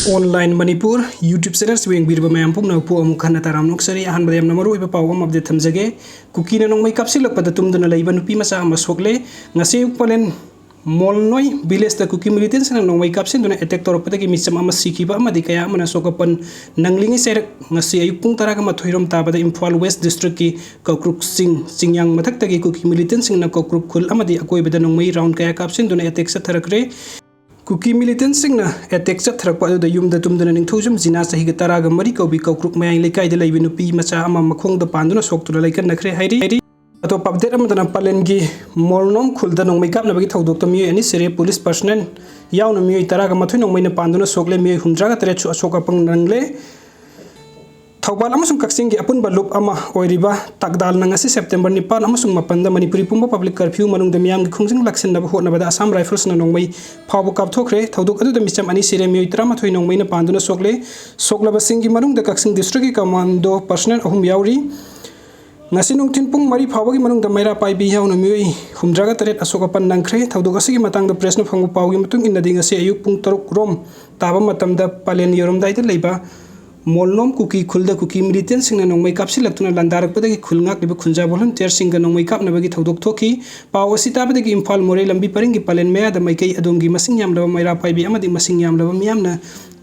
Online Manipur YouTube channel से बीरब ma'am पुनपू अमुखन Taram नुक्सरी अहम मरु पाव अपडेट थमजगे कुकी नोंमै कापसिलपद तुमदुना लैब नुपी मचा सोकले पलेन मॉल नोई विलेज कुकी मिलिटेंट्स नोंमै कापसिन एटेक तौरपदगी मिचम सिखिब कया सोकपन नंगलिंगी सेरक अयुक पुंग तराग मथोइरोम ताबद इम्फाल वेस्ट डिस्ट्रिक्ट की कौक्रुक चिंयांग मथक्तगी कुकी मिलिटेंट्स कौक्रुक खुल अकोयबद नोंमै राउंड कया कापसिन एटेक चथरक्रे कुकी मिलिटेंट्स एटेक चथरप तुमदन निथौजम जिना चही तराग मरी कौबी कौक्रुक मयाई लेकाई लेबी नुपी मचा मखोंग पांदुना सोक्तुना लेकनख्रे हाइरी अतोप अपडेट पलेन की मोलनोम खुलद नोंमै कापनबगी थौदोक्ता मियोय अनि सेरे पुलिस पर्सनल यावना मियोय तराग मथोय नोंमैना पांदुना सोकले मियोय हुमद्रागा तरेट अशोकपंग नंगले थौबाल अमसुंग कक्सिंग की अपुनब लुप अमा ओइरिबा तकदाल नंगसी सेप्टेम्बर 9 अमसुंग मपंद मणिपुरी पुंब पब्लिक कर्फ्यू मनुंग मियाम की खुंजिंग लक्सिनब होटनबदा असम राइफल्स नोंमै फाव कापथोखरे थौदोक अदुदा मिचम अनि सिरे मियोय 13 नोंमैना पांदुना सोकले सोकलबसिंग की मनुंग कक्सिंग डिस्ट्रिक्ट की कमांडो पर्सनल अहुम यावरी ngasi nungtin pung mari phawagi manung da maira pai bi yauna mioi humdraga taret asokapan nangkhre thawdok asigi matang da pressna phangu pawgi matung inna ding ase ayuk pung taruk rom taba matam da palen yorom dai da leiba molnom kuki khulda kuki militant singna nongmai kapsi laktuna landarak padagi khulngak liba khunja volunteer singa nongmai kapna bagi thawdok thoki pawasi tabadagi imphal more lambi paringi palen meya da maikai adongi masing yam laba maira pai bi amadi masing yam laba miyamna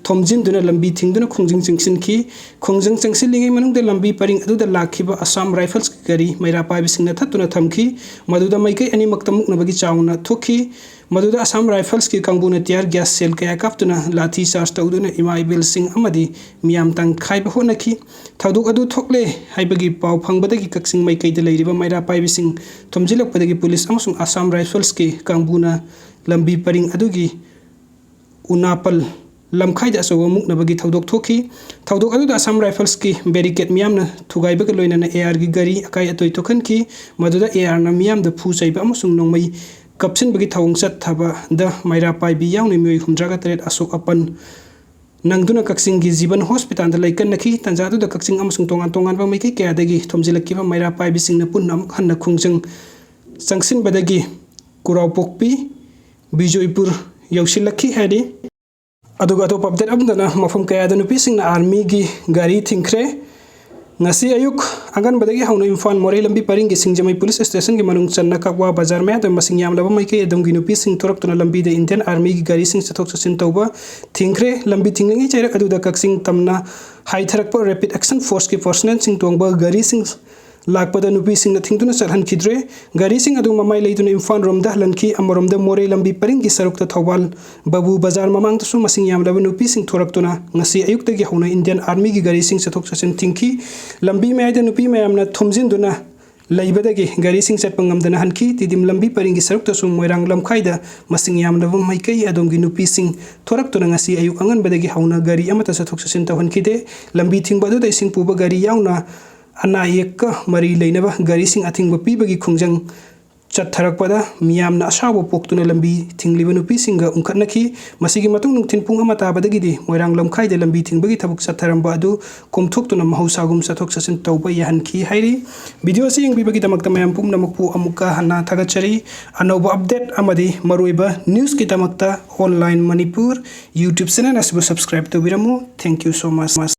थोमजिन लंबी थिंगदुना खुंजिंग चिंगसिन की खुंजिंग चिंगसिलिंगे मनुंग लंबी purring अदुदा लाखिबा Assam rifles की गरी मैरा पाइबिसिंगना थतुना थमखी मदुदा मैकै अनिमक्ता मुकनबगी Chowna थोखी मदुदा Assam rifles की कांगबुना तियार gas cell कया कापतुना लाठी charge तौदुना इमाइबेल Singh अमदी मियाम तंग खाइबा होनखी थौदुक अदु थोकले हाइबगी पाव फंगबदगी कक्सिंग मैकैदा लैरिबा मैरा पाइबिसिंग थोमजिलकपदगी पुलिस अमसुंग असम राइफल्स की कांगबुना लंबी परिंग अदुगी उनापल लमखाइद असोग मुकनबगी थौदोक थोखी थौदोक अदुदा असम राइफल्स की बैरिकेड मियामना थुगाइबग लोइनना एआर की गरी अकाई अतोय तोखन की मदुदा एआर ना मियामदा फु चैबा अमसुंग नोंमै कपसिनबगी थौंग चथबा द मैरा पाइबी यावनि मियोय हुमद्रागा तरेट अशोक अपन नंगदुना कक्सिंग की जीवन हॉस्पिटल दा लैकनखी तंजादुदा कक्सिंग अमसुंग तोंगान तोंगान बा मैकै कयादगी थोमजिलक्किबा मैरा पाइबिसिंगना पुन्ना अमुक हन्ना खुंजंग संगसिनबदगी कुरावपोकपी बिजोयपुर यौसिलक्खी हैदी अदुगा अतोप अपडेट अमदना मफम कयादा नुपीसिंगना आर्मी की गाड़ी थिंखरे ngasi ayuk angan badagi hauna imfan मोरे लंबी परिंग की सिंगजमई पुलिस स्टेशन की मनुंग चन्ना ककवा बाजार में तो मसिंग याम लबा मैके एदम की नुपी सिंग थोरक तुना लंबी द इंडियन आर्मी की गाड़ी सिंग चथोक चसिन तौबा थिंखरे लंबी थिंगलिंग चैरक अदुदा कक्सिंग तमना हाइथरक पर रैपिड एक्शन फोर्स की पर्सनल सिंग तोंगबा गाड़ी सिंग लाकपद नुपी सिंग थिंगदुना चलहनखिद्रे गाड़ी सिंग अदु ममाई लेदुना इम्फान रोमदा हलनखी अमरोमदा मोरे लंबी परिंग की सरुकता थौबाल बाबू बाजार ममांग तसु मसिंग यामलबा नुपी सिंग थोरकतुना ngasi ayuktagi hauna indian army की गाड़ी सिंग चथोक चसिन थिंखी लंबी मैदा नुपी मैमना थोमजिनदुना लैबदगी गाड़ी सिंग चटपंगमदना हनखी तिदिम लंबी परिंग की सरुकतसु मोइरांग लमखाइदा मसिंग यामलबा मैकै अदोंगी नुपी सिंग थोरकतुना ngasi ayuk anganbadagi hauna गाड़ी अमता चथोक चसिन तहनखिदे लंबी थिंगबदु दैसिंग पुबा गाड़ी यावना अना एक मरी लेनबा गाड़ी सिंग अथिंग पीबगी खुंजंग चथरकपदा मियामना असाव पोक्तुना लंबी थिंगलिबा नुपी सिंग उंखनखी मसिगी मतुंग नुंथिन पुंग अमा ताबदगिदि मोइरांग लमखाइदे लंबी थिंगबगी थबुक चथरंबा अदु कोमथोक्तुना महौसागुम चथोक चसिन तौबा याहनखी हाइरी वीडियो से यंगबिबगी दमकता मयाम पुंगनमकपु अमुका हन्ना थागचरी अनौबा अपडेट अमदि मरुइबा न्यूज की दमकता ऑनलाइन मणिपुर यूट्यूब चैनल असबु सब्सक्राइब तौबिरमु थैंक यू सो मच।